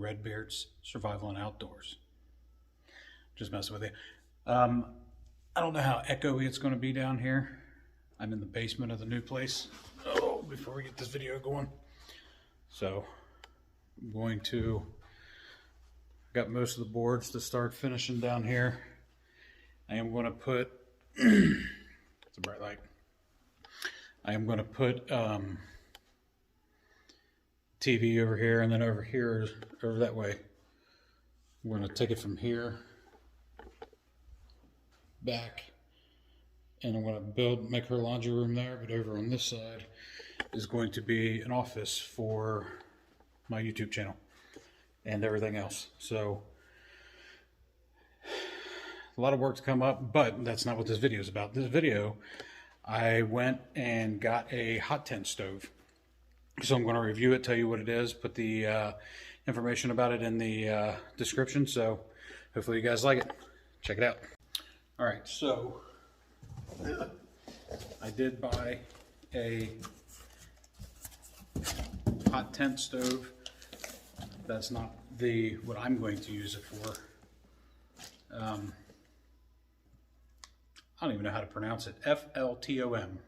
Redbeard's Survival and Outdoors. Just messing with you. I don't know how echoey it's going to be down here. I'm in the basement of the new place. Oh, before we get this video going. So I'm going to, got most of the boards to start finishing down here. I am going to put, it's a bright light. I am going to put TV over here, and then over here, over that way. We're going to take it from here back, and I'm going to make her laundry room there, but over on this side is going to be an office for my YouTube channel and everything else. So a lot of work to come up, but that's not what this video is about. This video, I went and got a hot tent stove. So I'm going to review it, tell you what it is, put the information about it in the description. So hopefully you guys like it. Check it out. All right, so I did buy a hot tent stove. That's not what I'm going to use it for. I don't even know how to pronounce it. Fltom.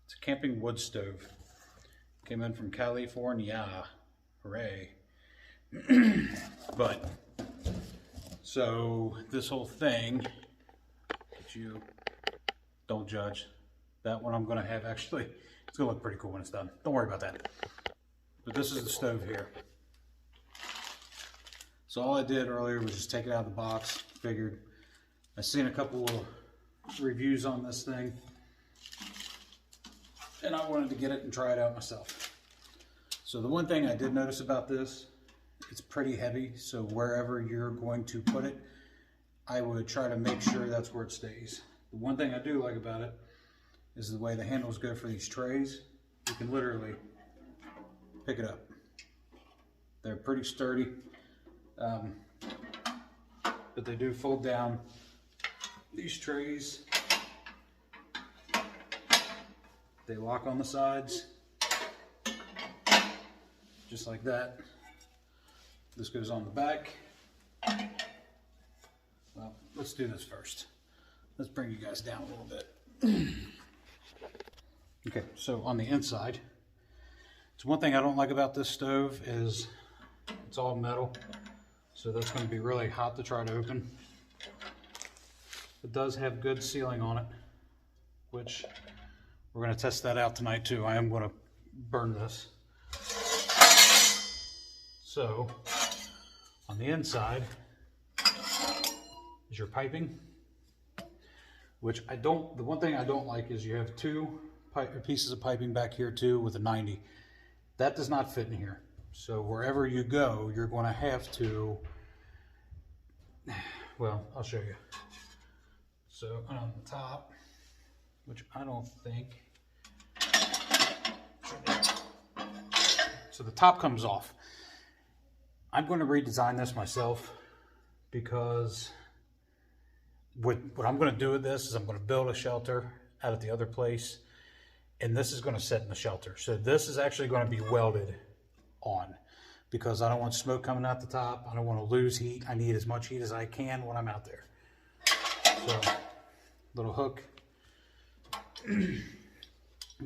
It's a camping wood stove. Came in from California. Hooray. But, so this whole thing, that you don't judge. That one I'm going to have actually, it's going to look pretty cool when it's done. Don't worry about that. But this is the stove here. So all I did earlier was just take it out of the box. Figured, I seen a couple of reviews on this thing, and I wanted to get it and try it out myself. So the one thing I did notice about this, it's pretty heavy, so wherever you're going to put it, I would try to make sure that's where it stays. The one thing I do like about it is the way the handles go for these trays. You can literally pick it up. They're pretty sturdy, but they do fold down. These trays, they lock on the sides, just like that. This goes on the back. Well, let's do this first. Let's bring you guys down a little bit. Okay, so on the inside, so one thing I don't like about this stove is it's all metal, so that's going to be really hot to try to open. It does have good sealing on it, which we're going to test that out tonight too. I am going to burn this. So on the inside is your piping, which the one thing I don't like is you have two pieces of piping back here too with a 90. That does not fit in here. So wherever you go, you're going to have to, well, I'll show you. So on the top, which I don't think, so the top comes off. I'm going to redesign this myself because what I'm going to do with this is I'm going to build a shelter out at the other place, and this is going to sit in the shelter. So this is actually going to be welded on because I don't want smoke coming out the top. I don't want to lose heat. I need as much heat as I can when I'm out there. So little hook. You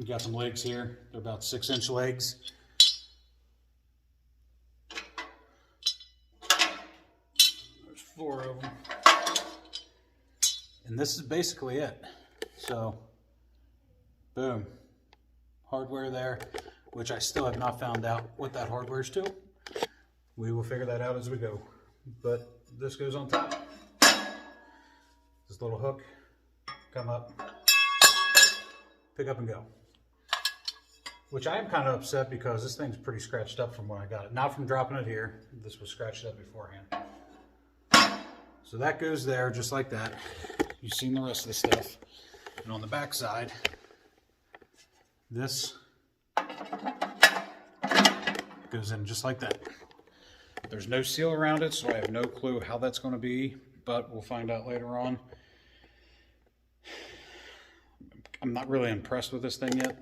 got some legs here. They're about 6-inch legs. There's 4 of them. And this is basically it. So, boom. Hardware there, which I still have not found out what that hardware is to. We will figure that out as we go. But this goes on top. This little hook. Come up, pick up and go. Which I am kind of upset because this thing's pretty scratched up from when I got it. Not from dropping it here. This was scratched up beforehand. So that goes there just like that. You've seen the rest of the stuff. And on the back side, this goes in just like that. There's no seal around it, so I have no clue how that's going to be, but we'll find out later on. I'm not really impressed with this thing yet,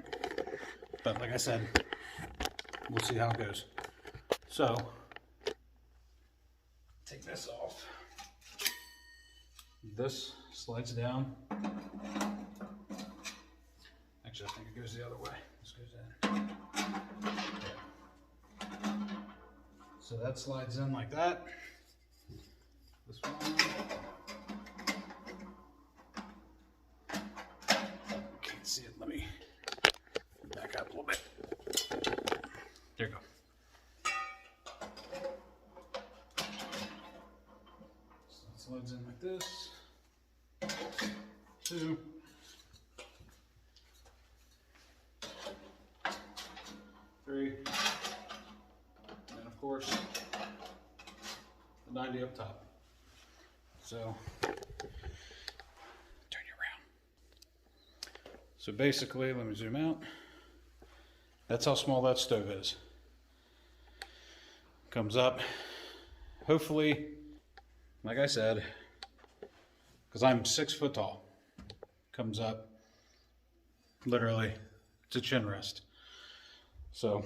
but like I said, we'll see how it goes. So take this off. This slides down. Actually, I think it goes the other way. This goes in. So that slides in like that. This one. Can't see it. Let me back up a little bit. There you go. So that slides in like this. 2. 3. And of course, the 90 up top. So, turn you around. So basically, let me zoom out. That's how small that stove is. Comes up, hopefully, like I said, because I'm 6 foot tall, comes up literally to chin rest. So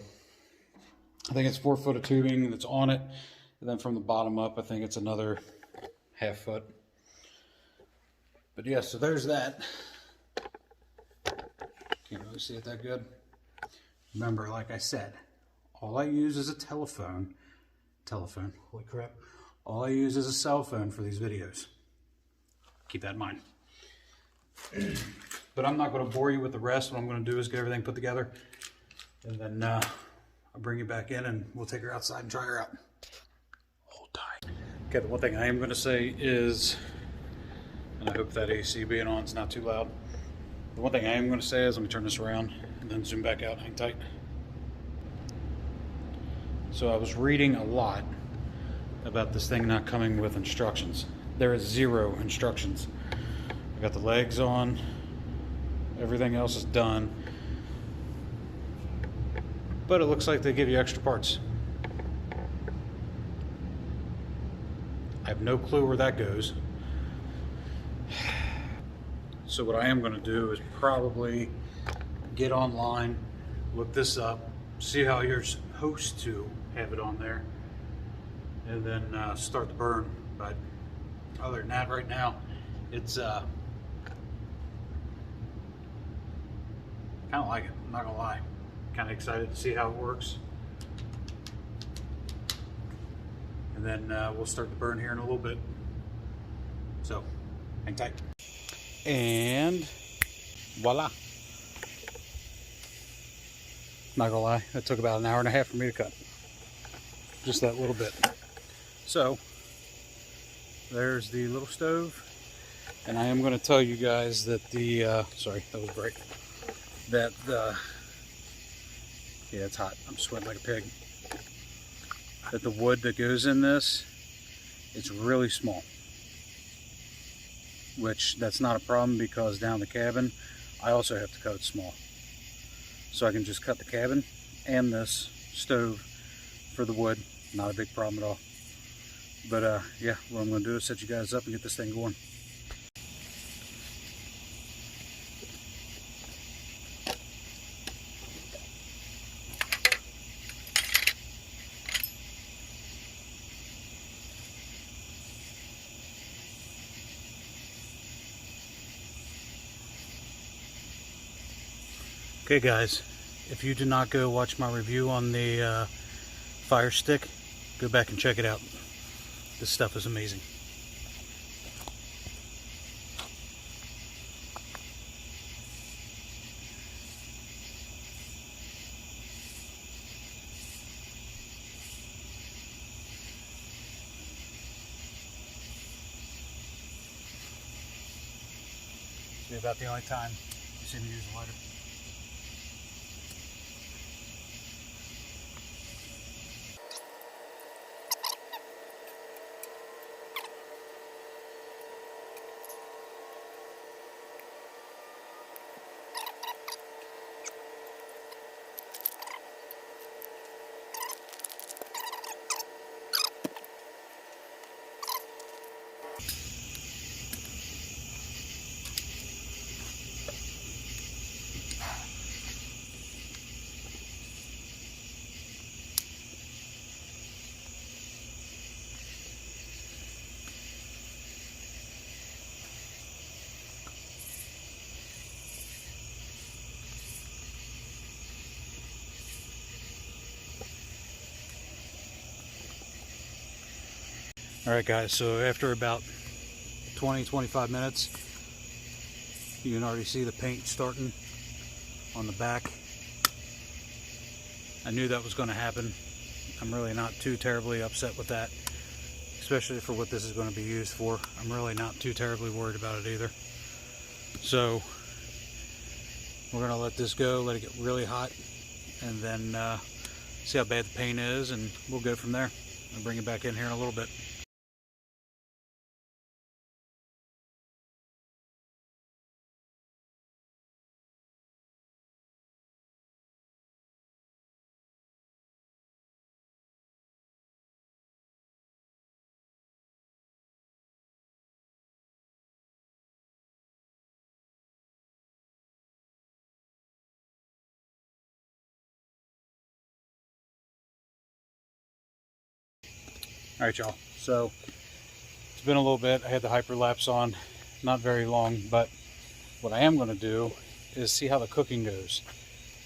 I think it's 4 foot of tubing that's on it, and then from the bottom up I think it's another ½ foot. But yeah, so there's that. Can't really see it that good. Remember, like I said, all I use is a telephone, holy crap, all I use is a cell phone for these videos. Keep that in mind. But I'm not going to bore you with the rest. What I'm going to do is get everything put together, and then I'll bring you back in and we'll take her outside and try her out. Hold tight. Okay, the one thing I am going to say is, and I hope that AC being on is not too loud. The one thing I am going to say is, let me turn this around and then zoom back out. Hang tight. So I was reading a lot about this thing not coming with instructions. There is 0 instructions. I got the legs on, everything else is done, but it looks like they give you extra parts. I have no clue where that goes. So what I am going to do is probably get online, look this up, see how you're supposed to have it on there, and then start the burn. But other than that, right now, it's kind of like it, I'm not gonna lie. Kind of excited to see how it works. And then we'll start the burn here in a little bit. So, hang tight. And voila. Not gonna lie, that took about 1.5 hours for me to cut. Just that little bit. So, there's the little stove. And I am going to tell you guys that the, sorry, that was bright. That the, yeah, it's hot. I'm sweating like a pig. That the wood that goes in this, it's really small. Which, that's not a problem because down the cabin, I also have to cut it small. So I can just cut the cabin and this stove for the wood. Not a big problem at all. But yeah, what I'm going to do is set you guys up and get this thing going. Okay guys, if you did not go watch my review on the Fire Stick, go back and check it out. This stuff is amazing. This will be about the only time you see me use a lighter. All right, guys, so after about 20-25 minutes, you can already see the paint starting on the back. I knew that was going to happen. I'm really not too terribly upset with that, especially for what this is going to be used for. I'm really not too terribly worried about it either. So we're going to let this go, let it get really hot, and then see how bad the paint is, and we'll go from there. I'll bring it back in here in a little bit. All right, y'all. So it's been a little bit. I had the hyperlapse on, not very long, but what I am going to do is see how the cooking goes.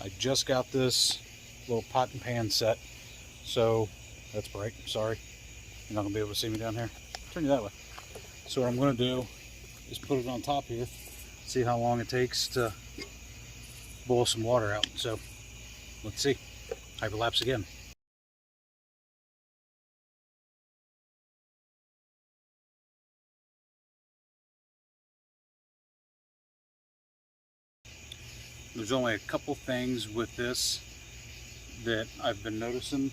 I just got this little pot and pan set, so that's bright. Sorry, you're not going to be able to see me down here. Turn you that way. So what I'm going to do is put it on top here, see how long it takes to boil some water out. So let's see. Hyperlapse again. There's only a couple things with this that I've been noticing.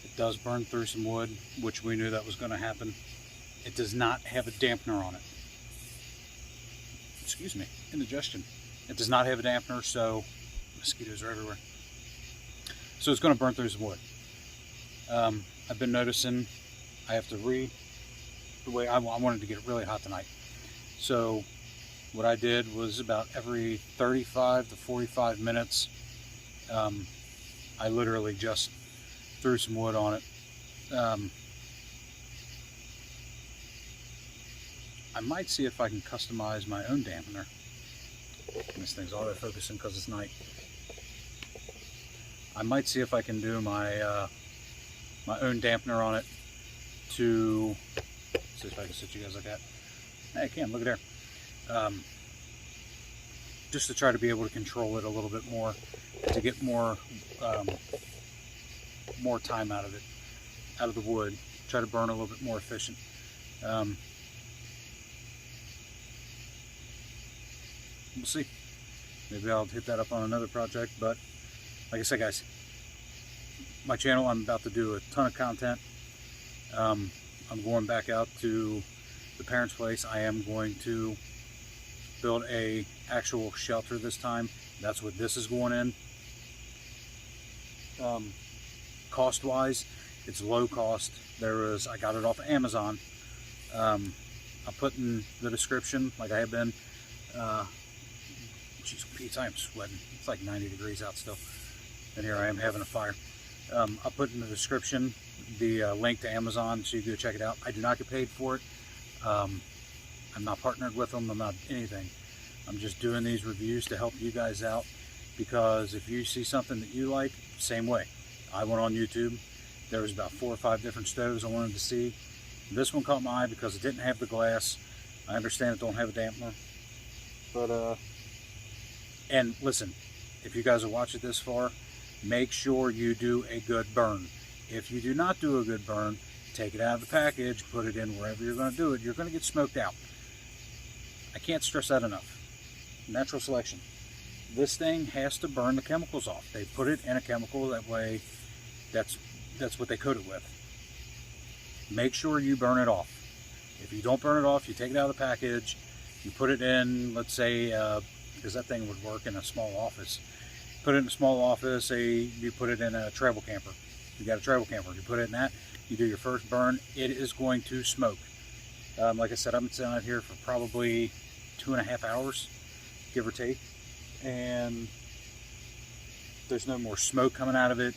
It does burn through some wood, which we knew that was going to happen. It does not have a dampener on it. Excuse me, indigestion. It does not have a dampener, so mosquitoes are everywhere. So it's going to burn through some wood. I've been noticing I have to the way I wanted to get it really hot tonight. So what I did was about every 35 to 45 minutes, I literally just threw some wood on it. I might see if I can customize my own dampener. This thing's auto-focusing because it's night. I might see if I can do my my own dampener on it to see if I can sit you guys like that. Hey, I can. Look at there. Just to try to be able to control it a little bit more, to get more more time out of it, out of the wood. Try to burn a little bit more efficient. We'll see. Maybe I'll hit that up on another project, but like I said, guys, my channel, I'm about to do a ton of content. I'm going back out to the parents' place. I am going to build a actual shelter this time. That's what this is going in. Cost wise, it's low cost. I got it off of Amazon. I'll put in the description, like I have been. Jeez Pete, I am sweating. It's like 90 degrees out still, and here I am having a fire. I'll put in the description the link to Amazon so you can go check it out. I do not get paid for it. I'm not partnered with them. I'm not anything. I'm just doing these reviews to help you guys out, because if you see something that you like, same way. I went on YouTube. There was about 4 or 5 different stoves I wanted to see. This one caught my eye because it didn't have the glass. I understand it don't have a dampener, but and listen, if you guys are watching this far, make sure you do a good burn. If you do not do a good burn, take it out of the package, put it in wherever you're going to do it. You're going to get smoked out. I can't stress that enough. Natural selection. This thing has to burn the chemicals off. They put it in a chemical, that way that's what they coat it with. Make sure you burn it off. If you don't burn it off, you take it out of the package, you put it in, let's say, because that thing would work in a small office. Put it in a small office, say you put it in a travel camper. You got a travel camper, you put it in that, you do your first burn, it is going to smoke. Like I said, I've been sitting out here for probably 2.5 hours, give or take, and there's no more smoke coming out of it.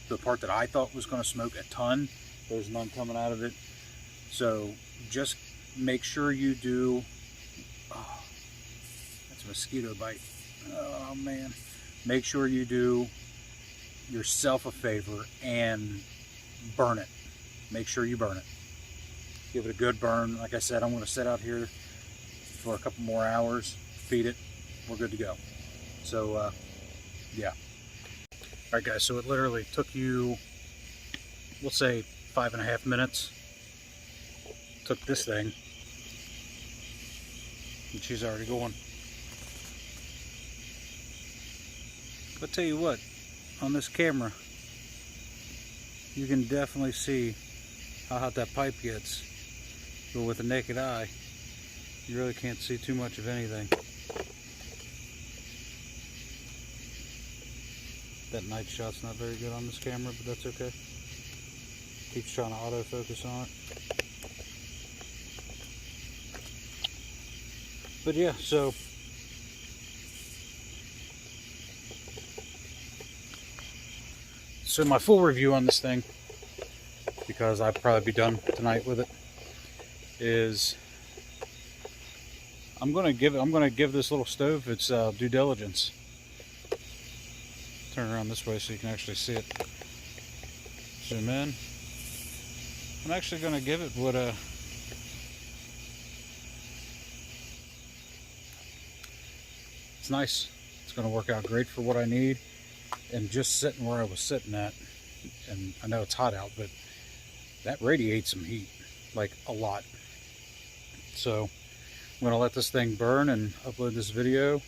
The part that I thought was going to smoke a ton, there's none coming out of it. So just make sure you do. Oh, that's a mosquito bite. Oh man, make sure you do yourself a favor and burn it. make sure you burn it. Give it a good burn. Like I said, I'm going to sit out here for a couple more hours, feed it, we're good to go. So yeah. Alright guys, so it literally took you, we'll say 5.5 minutes. Took this thing, and she's already going. But tell you what, on this camera, you can definitely see how hot that pipe gets. But with the naked eye, you really can't see too much of anything. That night shot's not very good on this camera, but that's okay. Keeps trying to autofocus on it. But yeah, so my full review on this thing, because I'll probably be done tonight with it, is I'm gonna give this little stove its due diligence. Turn around this way so you can actually see it. Zoom in. I'm actually gonna give it what it's nice. It's gonna work out great for what I need. And just sitting where I was sitting at, and I know it's hot out, but that radiates some heat, like a lot. So I'm gonna let this thing burn and upload this video.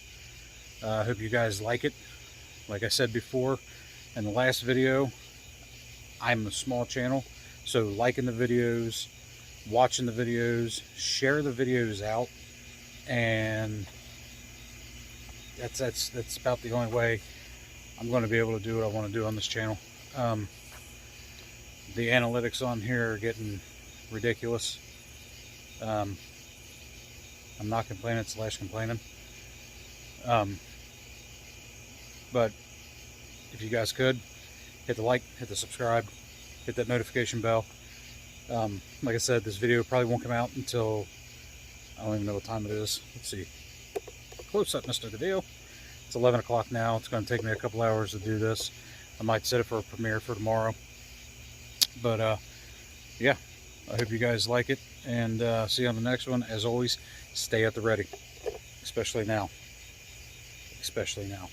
I hope you guys like it. Like I said before in the last video, I'm a small channel, so liking the videos, watching the videos, share the videos out, and that's about the only way I'm going to be able to do what I want to do on this channel. The analytics on here are getting ridiculous. I'm not complaining / complaining. But if you guys could, hit the like, hit the subscribe, hit that notification bell. Like I said, this video probably won't come out until, I don't even know what time it is. Let's see. Close up, Mr. Video. It's 11 o'clock now. It's going to take me a couple hours to do this. I might set it for a premiere for tomorrow. But yeah, I hope you guys like it, and see you on the next one. As always, stay at the ready, especially now. Especially now.